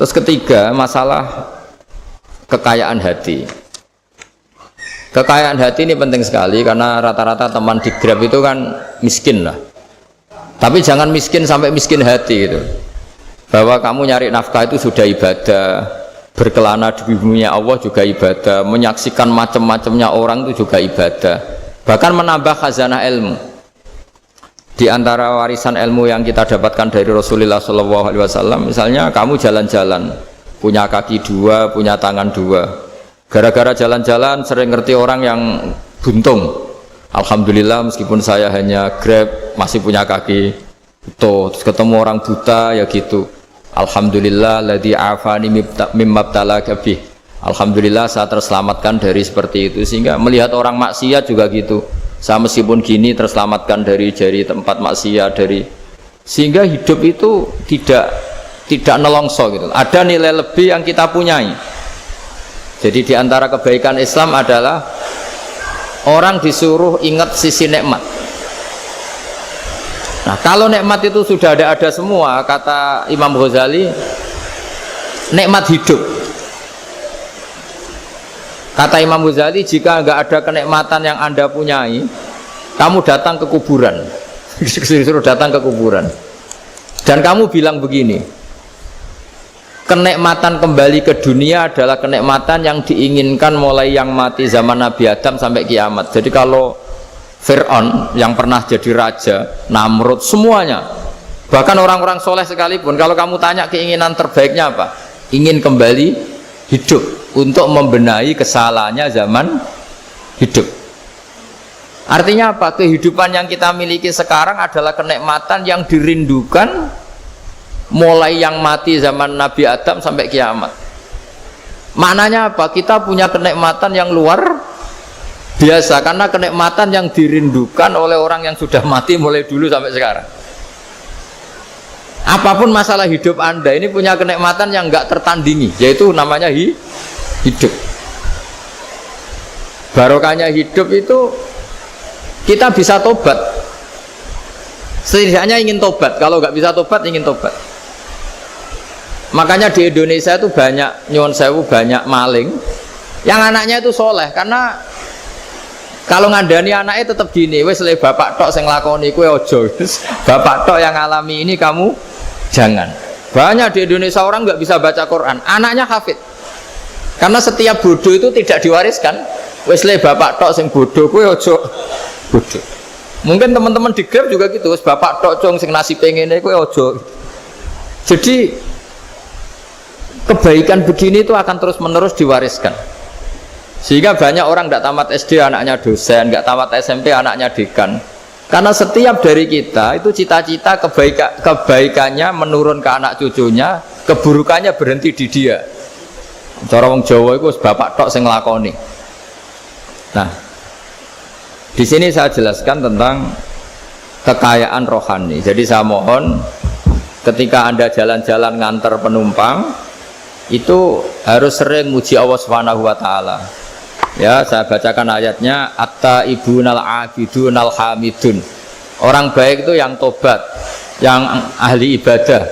Terus ketiga, masalah kekayaan hati. Kekayaan hati ini penting sekali karena rata-rata teman di Grab itu kan miskin lah. Tapi jangan miskin sampai miskin hati gitu. Bahwa kamu nyari nafkah itu sudah ibadah, berkelana di bumi Allah juga ibadah, menyaksikan macam-macamnya orang itu juga ibadah. Bahkan menambah khazanah ilmu. Di antara warisan ilmu yang kita dapatkan dari Rasulullah SAW, misalnya kamu jalan-jalan, punya kaki dua, punya tangan dua. Gara-gara jalan-jalan sering ngerti orang yang buntung. Alhamdulillah meskipun saya hanya Grab masih punya kaki utuh. Terus ketemu orang buta ya gitu. Alhamdulillah ladzi afani mimma btalaka bih. Alhamdulillah saya terselamatkan dari seperti itu. Sehingga melihat orang maksiat juga gitu. Saya meskipun gini terselamatkan dari tempat maksiat dari. Sehingga hidup itu tidak nelongso gitu. Ada nilai lebih yang kita punyai. Jadi di antara kebaikan Islam adalah orang disuruh ingat sisi nikmat. Nah, kalau nikmat itu sudah ada semua, kata Imam Ghazali, nikmat hidup. Kata Imam Ghazali, jika enggak ada kenikmatan yang Anda punyai, kamu datang ke kuburan. Disuruh datang ke kuburan. Dan kamu bilang begini, kenikmatan kembali ke dunia adalah kenikmatan yang diinginkan mulai yang mati zaman Nabi Adam sampai kiamat. Jadi kalau Fir'aun yang pernah jadi raja, Namrud, semuanya, bahkan orang-orang soleh sekalipun, kalau kamu tanya keinginan terbaiknya apa? Ingin kembali hidup untuk membenahi kesalahannya zaman hidup. Artinya apa? Kehidupan yang kita miliki sekarang adalah kenikmatan yang dirindukan mulai yang mati zaman Nabi Adam sampai kiamat. Maknanya apa? Kita punya kenikmatan yang luar biasa karena kenikmatan yang dirindukan oleh orang yang sudah mati mulai dulu sampai sekarang. Apapun masalah hidup Anda ini punya kenikmatan yang enggak tertandingi, yaitu namanya hidup. Barokahnya hidup itu kita bisa tobat. Setidaknya ingin tobat. Kalau nggak bisa tobat, ingin tobat. Makanya di Indonesia itu banyak nyuwun sewu, banyak maling yang anaknya itu soleh, karena kalau ngandani anaknya tetap gini, wes le bapak tok sing lakoni kowe ojo, bapak tok yang alami ini kamu jangan. Banyak di Indonesia orang nggak bisa baca Quran, anaknya hafid, karena setiap bodoh itu tidak diwariskan. Wes le bapak tok sing bodoh kowe ojo bodoh. Mungkin teman-teman di Grab juga gitu, wes bapak tok cong sing nasibe ngene kowe ojo. Jadi kebaikan begini itu akan terus menerus diwariskan, sehingga banyak orang tidak tamat SD anaknya dosen, nggak tamat SMP anaknya dekan, karena setiap dari kita itu cita-cita kebaikannya menurun ke anak cucunya, keburukannya berhenti di dia. Cara wong Jawa itu bapak tok sing nglakoni. Nah, di sini saya jelaskan tentang kekayaan rohani. Jadi saya mohon ketika Anda jalan-jalan ngantar penumpang itu harus sering muji Allah Subhanahu wa taala. Ya, saya bacakan ayatnya, at-taibunal abidunal hamidun. Orang baik itu yang tobat, yang ahli ibadah.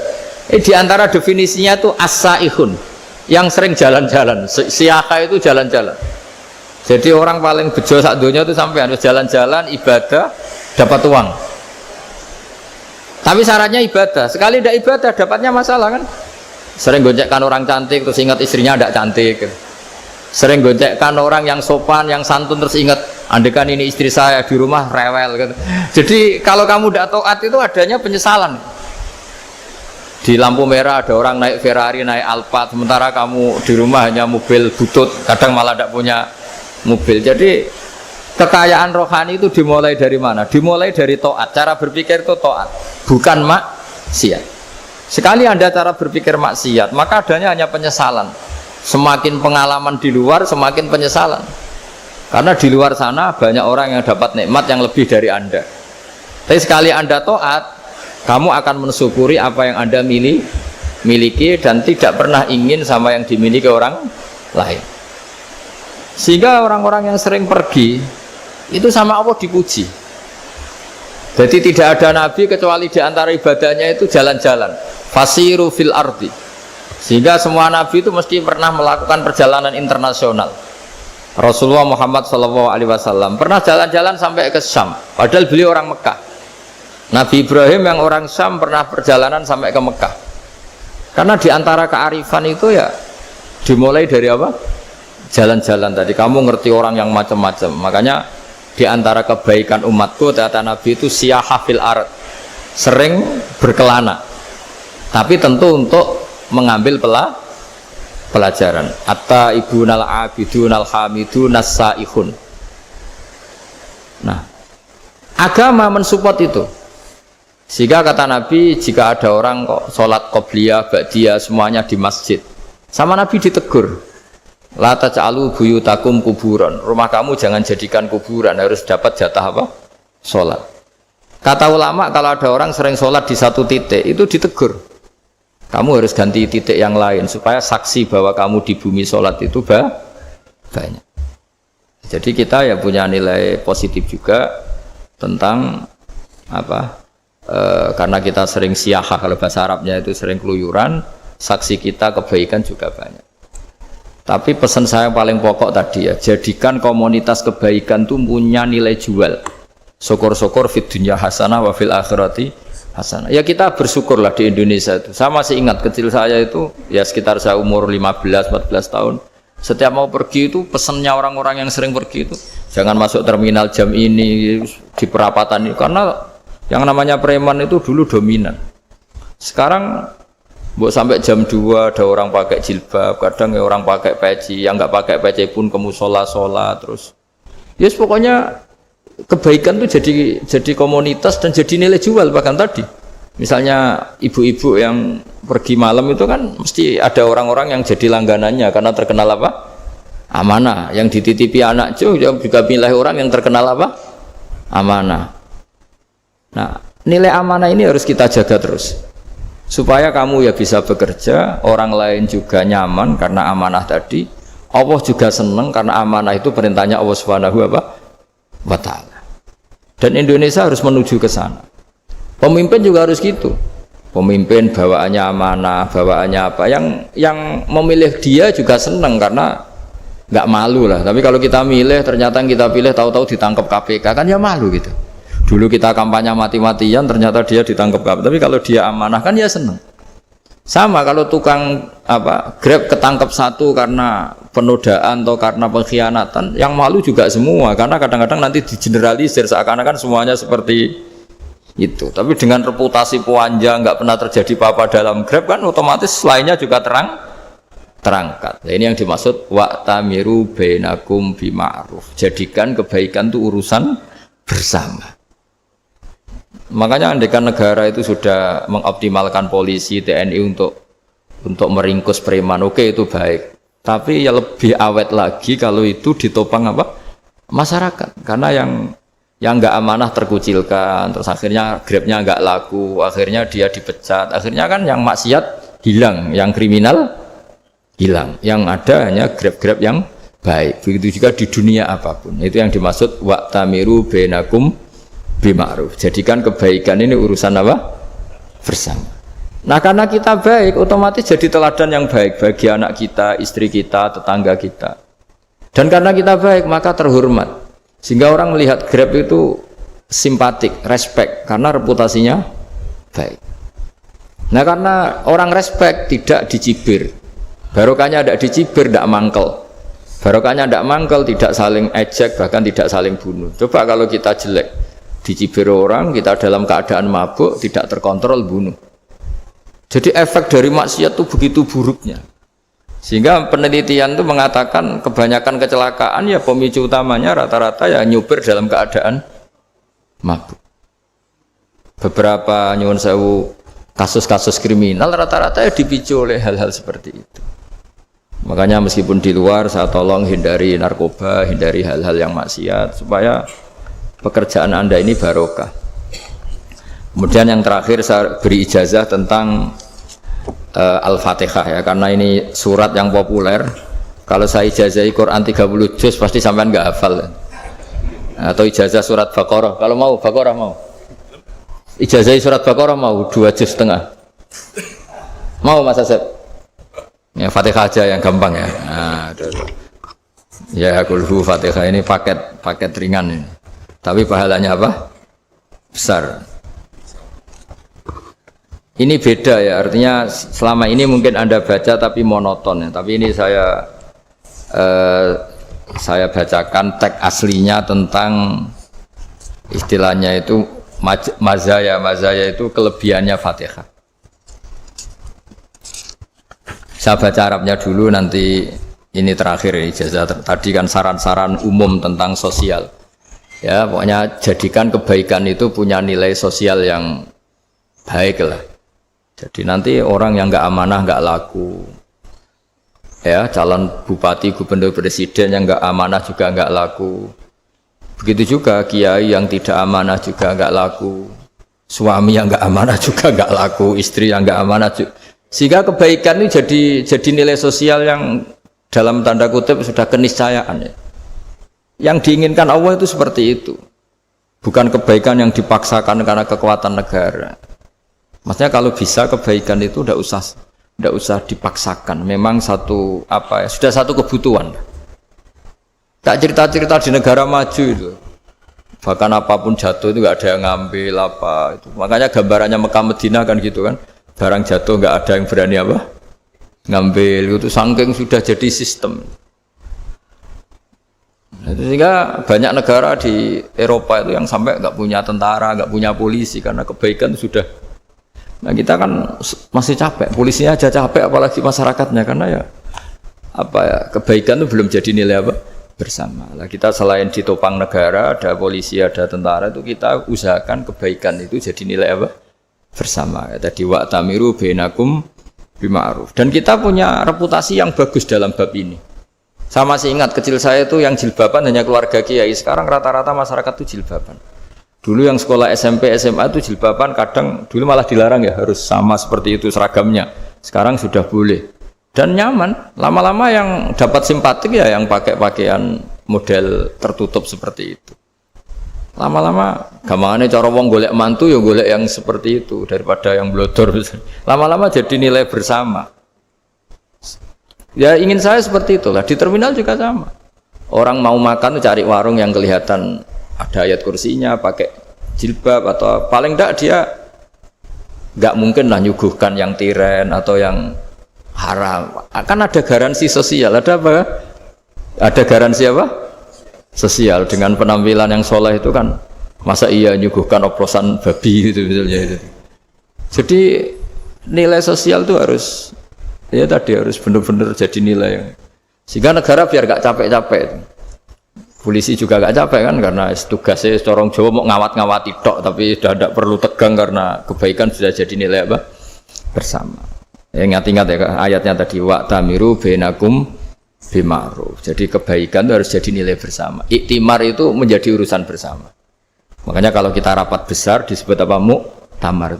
Di antara definisinya itu as-saihun, yang sering jalan-jalan. Siaka itu jalan-jalan. Jadi orang paling bejo sak donya itu sampai harus jalan-jalan ibadah dapat uang. Tapi syaratnya ibadah. Sekali tidak ibadah dapatnya masalah kan? Sering goncekkan orang cantik terus ingat istrinya tidak cantik. Sering goncekkan orang yang sopan, yang santun terus ingat andekan ini istri saya di rumah rewel gitu. Jadi kalau kamu tidak taat itu adanya penyesalan. Di lampu merah ada orang naik Ferrari, naik Alphard, sementara kamu di rumah hanya mobil butut, kadang malah tidak punya mobil. Jadi kekayaan rohani itu dimulai dari mana? Dimulai dari taat. Cara berpikir itu taat, bukan maksiat. Sekali Anda cara berpikir maksiat, maka adanya hanya penyesalan. Semakin pengalaman di luar, semakin penyesalan. Karena di luar sana banyak orang yang dapat nikmat yang lebih dari Anda. Tapi sekali Anda taat, kamu akan mensyukuri apa yang Anda miliki dan tidak pernah ingin sama yang dimiliki orang lain. Sehingga orang-orang yang sering pergi itu sama Allah dipuji. Jadi tidak ada nabi kecuali di antara ibadahnya itu jalan-jalan. Fasiru fil ardi. Sehingga semua nabi itu mesti pernah melakukan perjalanan internasional. Rasulullah Muhammad SAW pernah jalan-jalan sampai ke Syam, padahal beliau orang Mekah. Nabi Ibrahim yang orang Syam pernah perjalanan sampai ke Mekah. Karena diantara kearifan itu ya dimulai dari apa? Jalan-jalan tadi. Kamu ngerti orang yang macam-macam. Makanya diantara kebaikan umatku kata Nabi itu siyaha fil ard, sering berkelana. Tapi tentu untuk mengambil pelajaran. Atta ibunal abidunal hamidun as-saihun. Nah, agama mensupport itu. Sehingga kata Nabi, jika ada orang kok sholat qobliyah, ba'diyah semuanya di masjid, sama Nabi ditegur, la taj'alu buyutakum kuburan, rumah kamu jangan jadikan kuburan, harus dapat jatah apa? Sholat. Kata ulama, kalau ada orang sering sholat di satu titik, itu ditegur, kamu harus ganti titik yang lain supaya saksi bahwa kamu di bumi sholat itu banyak. Jadi kita ya punya nilai positif juga tentang apa? Karena kita sering siyaha, kalau bahasa Arabnya itu sering keluyuran, saksi kita kebaikan juga banyak. Tapi pesan saya paling pokok tadi ya, jadikan komunitas kebaikan itu punya nilai jual. Syukur-syukur fid dunya hasanah wa fil akhirati hasanah. Ya kita bersyukurlah di Indonesia itu. Saya masih ingat kecil saya itu ya sekitar saya umur 15-14 tahun. Setiap mau pergi itu pesannya orang-orang yang sering pergi itu jangan masuk terminal jam ini di perapatan ini, karena yang namanya preman itu dulu dominan. Sekarang buat sampai jam 2 ada orang pakai jilbab, kadang ya orang pakai peci, yang nggak pakai peci pun ke musola sholat terus. Yes, pokoknya kebaikan itu jadi komunitas dan jadi nilai jual. Bahkan tadi misalnya ibu-ibu yang pergi malam itu kan mesti ada orang-orang yang jadi langganannya karena terkenal apa? Amanah. Yang dititipi anak juga pilih orang yang terkenal apa? Amanah. Nah, nilai amanah ini harus kita jaga terus supaya kamu ya bisa bekerja, orang lain juga nyaman karena amanah tadi, Allah juga senang karena amanah itu perintahnya Allah Subhanahu wa ta'ala. Dan Indonesia harus menuju ke sana. Pemimpin juga harus gitu. Pemimpin bawaannya amanah, bawaannya apa, yang memilih dia juga senang karena nggak malu lah. Tapi kalau kita milih ternyata kita pilih tahu-tahu ditangkap KPK kan ya malu gitu. Dulu kita kampanye mati-matian, ternyata dia ditangkap KPK. Tapi kalau dia amanah kan ya senang. Sama kalau tukang Grab ketangkap satu karena penodaan atau karena pengkhianatan, yang malu juga semua. Karena kadang-kadang nanti digeneralisir seakan-akan semuanya seperti itu. Tapi dengan reputasi panjang, nggak pernah terjadi apa-apa dalam Grab kan otomatis lainnya juga terangkat. Nah, ini yang dimaksud wa'tamiru bainakum bima'ruf. Jadikan kebaikan itu urusan bersama. Makanya andaikan negara itu sudah mengoptimalkan polisi, TNI untuk meringkus preman, oke itu baik. Tapi ya lebih awet lagi kalau itu ditopang apa? Masyarakat. Karena yang nggak amanah terkucilkan, terus akhirnya Grabnya nggak laku, akhirnya dia dipecat, akhirnya kan yang maksiat hilang, yang kriminal hilang, yang ada hanya Grab-Grab yang baik. Begitu juga di dunia apapun. Itu yang dimaksud wa'tamiru bainakum bima'ruf. Jadikan kebaikan ini urusan apa? Bersama. Nah, karena kita baik, otomatis jadi teladan yang baik bagi anak kita, istri kita, tetangga kita. Dan karena kita baik, maka terhormat. Sehingga orang melihat Grab itu simpatik, respect, karena reputasinya baik. Nah, karena orang respect tidak dicibir. Barokahnya tidak dicibir, tidak mangkel. Barokahnya tidak mangkel, tidak saling ejek, bahkan tidak saling bunuh. Coba kalau kita jelek, dicibir orang, kita dalam keadaan mabuk, tidak terkontrol, bunuh. Jadi efek dari maksiat itu begitu buruknya. Sehingga penelitian itu mengatakan kebanyakan kecelakaan ya pemicu utamanya rata-rata ya nyupir dalam keadaan mabuk. Beberapa nyuwun sewu kasus-kasus kriminal rata-rata ya dipicu oleh hal-hal seperti itu. Makanya meskipun di luar saya tolong hindari narkoba, hindari hal-hal yang maksiat supaya pekerjaan Anda ini barokah. Kemudian yang terakhir saya beri ijazah tentang Al-Fatihah ya, karena ini surat yang populer. Kalau saya ijazahi Quran 30 juz pasti sampean nggak hafal. Atau ijazah surat Baqarah, kalau mau Baqarah mau. Ijazahi surat Baqarah mau 2 juz setengah. Mau Mas Asep? Ya Fatihah aja yang gampang ya. Nah, ya kulhu Fatihah ini paket ringan ini. Tapi pahalanya apa? Besar. Ini beda ya, artinya selama ini mungkin Anda baca tapi monoton ya. Tapi ini saya bacakan teks aslinya tentang istilahnya itu mazaya itu kelebihannya Fatihah. Saya baca Arabnya dulu, nanti ini terakhir ya, ijazah tadi kan saran-saran umum tentang sosial. Ya, pokoknya jadikan kebaikan itu punya nilai sosial yang baik lah. Jadi nanti orang yang nggak amanah nggak laku. Ya, calon bupati, gubernur, presiden yang nggak amanah juga nggak laku. Begitu juga kiai yang tidak amanah juga nggak laku. Suami yang nggak amanah juga nggak laku. Istri yang nggak amanah juga. Sehingga kebaikan ini jadi nilai sosial yang dalam tanda kutip sudah keniscayaan ya. Yang diinginkan Allah itu seperti itu, bukan kebaikan yang dipaksakan karena kekuatan negara. Maksudnya kalau bisa kebaikan itu tidak usah dipaksakan, memang satu sudah satu kebutuhan. Tak cerita-cerita di negara maju itu, bahkan apapun jatuh itu nggak ada yang ngambil apa itu. Makanya gambarannya Mekah Medina kan gitu kan. Barang jatuh nggak ada yang berani ngambil, itu saking sudah jadi sistem. Sehingga banyak negara di Eropa itu yang sampai nggak punya tentara, nggak punya polisi karena kebaikan sudah. Nah kita kan masih capek, polisinya aja capek, apalagi masyarakatnya karena kebaikan itu belum jadi nilai bersama. Nah, kita selain ditopang negara, ada polisi, ada tentara, itu kita usahakan kebaikan itu jadi nilai bersama. Tadi wa'tamiru bainakum bima'ruf. Dan kita punya reputasi yang bagus dalam bab ini. Saya masih ingat kecil saya itu yang jilbaban hanya keluarga kiai. Sekarang rata-rata masyarakat itu jilbaban. Dulu yang sekolah SMP, SMA itu jilbaban kadang dulu malah dilarang ya, harus sama seperti itu seragamnya. Sekarang sudah boleh. Dan nyaman. Lama-lama yang dapat simpatik ya yang pakai pakaian model tertutup seperti itu. Lama-lama gampangane cara wong golek mantu ya golek yang seperti itu daripada yang blodor. Lama-lama jadi nilai bersama. Ya ingin saya seperti itulah. Di terminal juga sama. Orang mau makan cari warung yang kelihatan ada ayat kursinya, pakai jilbab atau paling enggak dia enggak mungkin lah nyuguhkan yang tiren atau yang haram. Akan ada garansi sosial. Ada apa? Ada garansi apa? Sosial dengan penampilan yang soleh itu kan masa iya nyuguhkan oplosan babi itu misalnya itu. Jadi nilai sosial itu harus harus benar-benar jadi nilai yang sehingga negara biar gak capek-capek. Polisi juga gak capek kan karena tugasnya corong Jawa mau ngawat-ngawati tok tapi sudah tidak perlu tegang karena kebaikan sudah jadi nilai bersama. Ingat-ingat ya ayatnya tadi wa'tamiru bainakum bima'ruf. Jadi kebaikan itu harus jadi nilai bersama. Iktimar itu menjadi urusan bersama. Makanya kalau kita rapat besar disebut apa? Muktamar.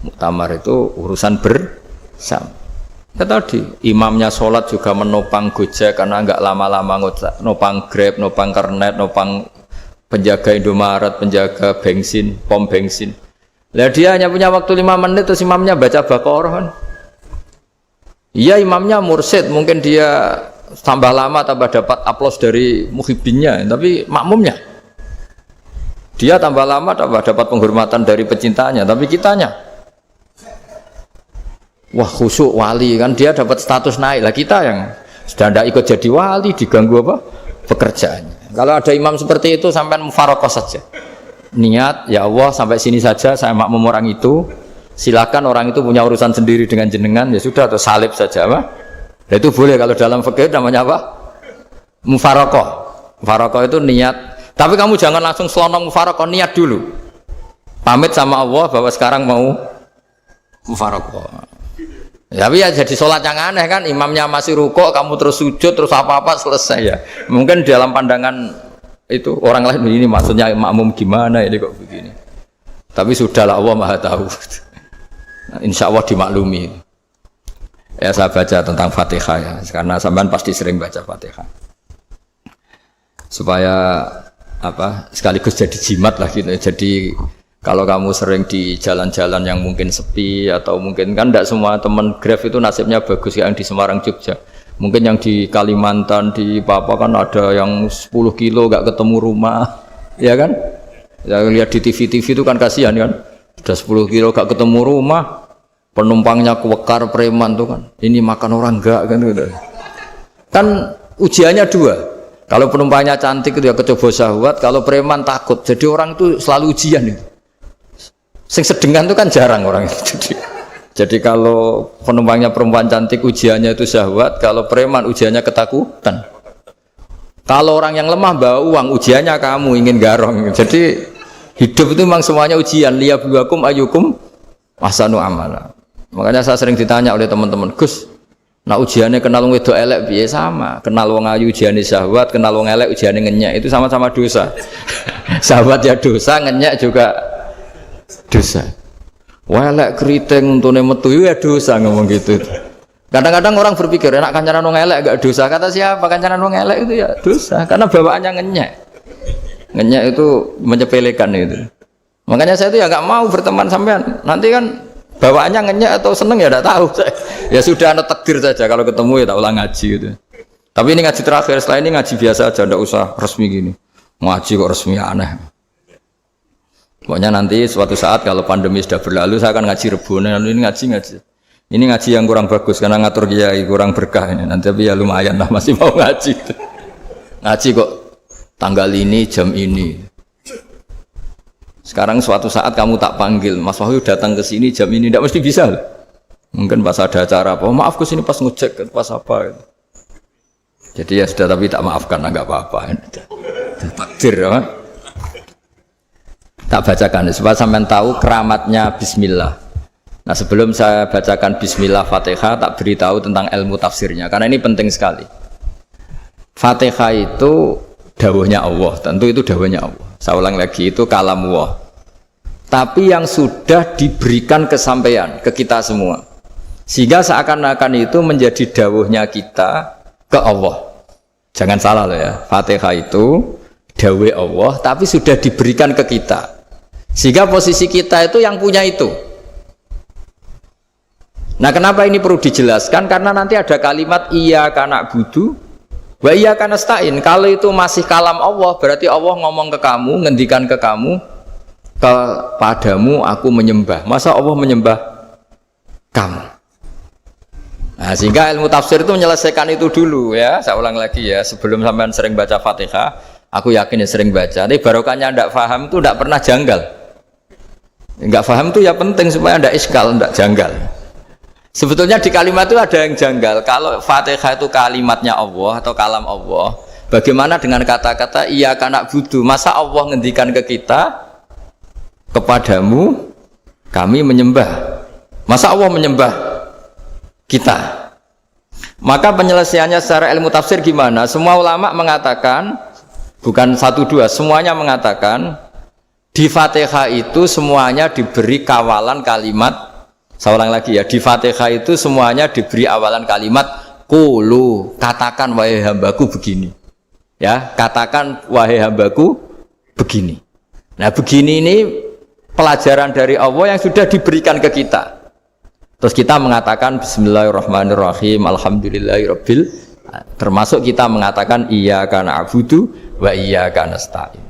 Muktamar itu urusan bersama. Ya tadi imamnya sholat juga menopang Gojek karena enggak lama-lama nopang Grab, nopang Kernet, nopang penjaga Indomaret, penjaga bensin, pom bensin. Lah dia hanya punya waktu 5 menit terus imamnya baca Baqarah kan. Iya imamnya mursyid, mungkin dia tambah lama tambah dapat aplaus dari muhibbinnya, tapi makmumnya dia tambah lama tambah dapat penghormatan dari pecintanya, tapi kitanya wah khusyuk wali kan dia dapat status naik lah, kita yang sudah tidak ikut jadi wali diganggu pekerjaannya. Kalau ada imam seperti itu sampai mufaroqah saja, niat ya Allah sampai sini saja saya makmum orang itu, silakan orang itu punya urusan sendiri dengan jenengan ya sudah, atau salib saja nah, itu boleh kalau dalam fikih namanya apa? Mufaroqah. Mufaroqah itu niat, tapi kamu jangan langsung selonong mufaroqah, niat dulu pamit sama Allah bahwa sekarang mau mufaroqah. Tapi ya jadi sholat yang aneh kan, imamnya masih rukuk, kamu terus sujud, terus apa-apa selesai ya. Mungkin dalam pandangan itu orang lain ini maksudnya makmum gimana ini kok begini. Tapi sudahlah Allah Maha tahu. Insya Allah dimaklumi. Ya saya baca tentang Fatihah ya, karena sampean pasti sering baca Fatihah. Supaya sekaligus jadi jimat lah gitu. Jadi Kalau kamu sering di jalan-jalan yang mungkin sepi atau mungkin kan tidak semua teman Grab itu nasibnya bagus yang di Semarang Jogja. Mungkin yang di Kalimantan di Papua kan ada yang 10 kilo gak ketemu rumah, ya kan? Ya, lihat di TV-TV itu kan kasihan kan. Sudah 10 kilo gak ketemu rumah, penumpangnya kewekar preman tuh kan. Ini makan orang enggak kan gitu. Kan ujiannya dua. Kalau penumpangnya cantik itu ya kecoba syahwat, kalau preman takut. Jadi orang itu selalu ujian itu. Sing sedengan itu kan jarang orang itu. Jadi kalau penumpangnya perempuan cantik ujiannya itu syahwat, kalau preman ujiannya ketakutan. Kalau orang yang lemah bawa uang ujiannya kamu ingin garong. Jadi hidup itu memang semuanya ujian. Liyabluwakum ayyukum ahsanu amala. Makanya saya sering ditanya oleh teman-teman, Gus, nah ujiannya kenal wong wedok elek piye sama? Kenal wong ayu ujiannya syahwat, kenal wong elek ujiannya ngenyek, itu sama-sama dosa. Syahwat ya dosa, ngenyek juga dosa. Welek keriting untune metu ya dosa ngomong gitu. Kadang-kadang orang berpikir enak kancanan wong elek gak dosa. Kata siapa kancanan wong elek itu ya dosa karena bawaannya ngenyek. Ngenyek itu menyepelekan itu. Makanya saya itu ya nggak mau berteman sampean. Nanti kan bawaannya ngenyek atau seneng ya tidak tahu. Ya sudah ada takdir saja kalau ketemu ya tak ulang ngaji gitu. Tapi ini ngaji terakhir, setelah ini ngaji biasa aja, tidak usah resmi gini. Ngaji kok resmi aneh. Pokoknya nanti suatu saat kalau pandemi sudah berlalu saya akan ngaji Rebone. Ini ngaji. Ini ngaji yang kurang bagus karena ngatur kiai kurang berkah ini. Nanti tapi ya lumayan lah masih mau ngaji. Ngaji kok tanggal ini jam ini. Sekarang suatu saat kamu tak panggil, Mas Wahyu datang ke sini jam ini tidak mesti bisa. Mungkin pas ada acara apa, oh, maaf ke sini pas ngecek pas apa. Jadi ya sudah tapi tak maafkan enggak apa-apa. Takdir ya. Tak bacakan supaya sampean tahu keramatnya bismillah. Nah, sebelum saya bacakan bismillah Fatihah, tak beritahu tentang ilmu tafsirnya karena ini penting sekali. Fatihah itu dawuhnya Allah, tentu itu dawuhnya Allah. Saya ulang lagi, itu kalam Allah. Tapi yang sudah diberikan kesampaian ke kita semua. Sehingga seakan-akan itu menjadi dawuhnya kita ke Allah. Jangan salah loh ya. Fatihah itu dawuh Allah tapi sudah diberikan ke kita. Sehingga posisi kita itu yang punya itu. Nah, kenapa ini perlu dijelaskan? Karena nanti ada kalimat iyyaka na'budu wa iyyaka nasta'in. Kalau itu masih kalam Allah, berarti Allah ngomong ke kamu, ngendikan ke kamu, kepadamu aku menyembah. Masa Allah menyembah kamu? Nah, sehingga ilmu tafsir itu menyelesaikan itu dulu ya. Saya ulang lagi ya, sebelum sampean sering baca Fatihah, aku yakin ya sering baca. Tapi barokahnya tidak paham itu tidak pernah janggal. Enggak paham itu ya penting supaya tidak iskal, tidak janggal. Sebetulnya di kalimat itu ada yang janggal. Kalau Fatihah itu kalimatnya Allah atau kalam Allah, bagaimana dengan kata-kata iyyaka na'budu? Masa Allah ngendikan ke kita, kepadamu kami menyembah. Masa Allah menyembah kita? Maka penyelesaiannya secara ilmu tafsir gimana? Semua ulama mengatakan, bukan satu dua, semuanya mengatakan di Fatihah itu semuanya diberi kawalan kalimat. Saya ulang lagi ya, di Fatihah itu semuanya diberi awalan kalimat qulu, katakan wahai hambaku begini. Ya, katakan wahai hambaku begini. Nah, begini ini pelajaran dari Allah yang sudah diberikan ke kita. Terus kita mengatakan bismillahirrahmanirrahim, alhamdulillahirabbil, termasuk kita mengatakan iyyaka na'budu wa iyyaka nasta'in.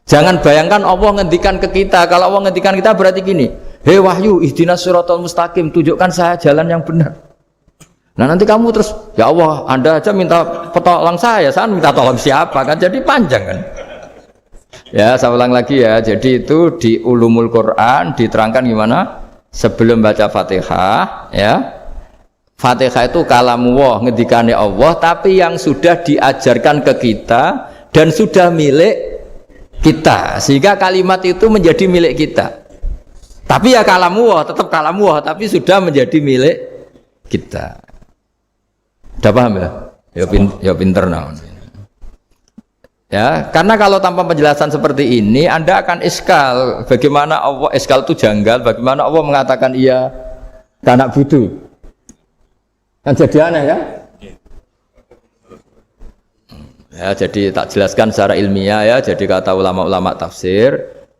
Jangan bayangkan Allah ngendikan ke kita. Kalau Allah ngendikan kita berarti gini, hei Wahyu, ihdinas siratal mustaqim, tunjukkan saya jalan yang benar. Nah, nanti kamu terus, ya Allah, Anda aja minta tolong saya minta tolong siapa kan? Jadi panjang kan? Ya, saya ulang lagi ya. Jadi itu di Ulumul Quran diterangkan gimana? Sebelum baca Fatihah, ya. Fatihah itu kalamullah, ngendikane Allah, tapi yang sudah diajarkan ke kita dan sudah milik kita, sehingga kalimat itu menjadi milik kita. Tapi ya kalamullah, tetap kalamullah, tapi sudah menjadi milik kita. Udah paham ya? Ya pinter namun. Ya, karena kalau tanpa penjelasan seperti ini, Anda akan iskal. Bagaimana Allah iskal itu janggal? Bagaimana Allah mengatakan iya karena butuh? Kan jadi aneh ya? Ya, jadi tak jelaskan secara ilmiah ya. Jadi kata ulama-ulama tafsir,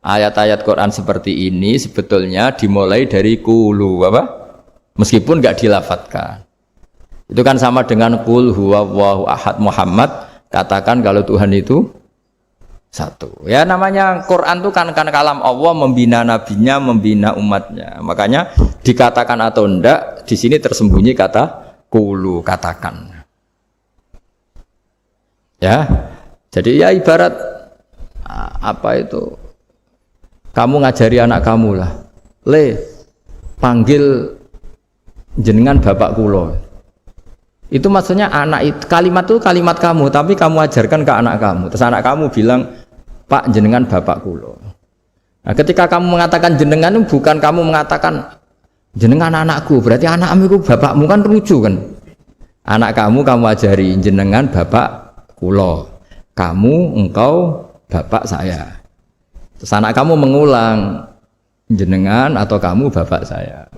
ayat-ayat Quran seperti ini sebetulnya dimulai dari qulu apa? Meskipun enggak dilafatkan. Itu kan sama dengan qul huwallahu ahad Muhammad, katakan kalau Tuhan itu satu. Ya namanya Quran itu kan kalam Allah, membina nabinya, membina umatnya. Makanya dikatakan atau enggak di sini tersembunyi kata qulu, katakan. Ya. Jadi ya ibarat apa itu? Kamu ngajari anak kamu lah. Panggil jenengan bapak kula. Itu maksudnya anak itu kalimat kamu, tapi kamu ajarkan ke anak kamu. Terus anak kamu bilang, Pak jenengan bapak kula. Nah, ketika kamu mengatakan jenengan itu bukan kamu mengatakan jenengan anakku, berarti anakmu itu bapakmu, kan lucu kan? Anak kamu ajari jenengan bapak kula. Kamu engkau bapak saya. Terus anak kamu mengulang jenengan atau kamu bapak saya.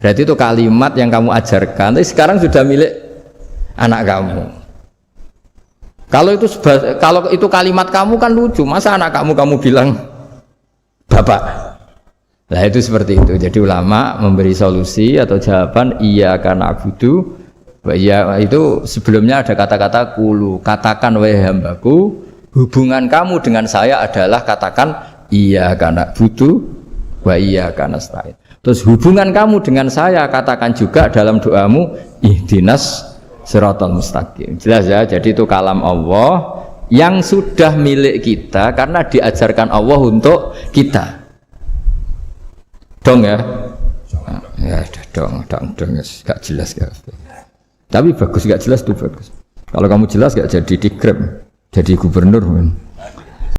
Berarti itu kalimat yang kamu ajarkan, tapi sekarang sudah milik anak kamu. Kalau itu kalimat kamu kan lucu, masa anak kamu bilang bapak. Nah itu seperti itu. Jadi ulama memberi solusi atau jawaban iyyaka na'budu wa iya, itu sebelumnya ada kata-kata qulu, katakan wahai hambaku, hubungan kamu dengan saya adalah katakan iyyaka na'budu wa iyyaka nasta'in. Terus hubungan kamu dengan saya katakan juga dalam doamu ihdinas siratal mustaqim. Jelas ya, jadi itu kalam Allah yang sudah milik kita karena diajarkan Allah untuk kita. Dong ya? Ya dong, gak jelas gak. Tapi bagus, gak jelas itu bagus. Kalau kamu jelas gak jadi di Grab, jadi gubernur.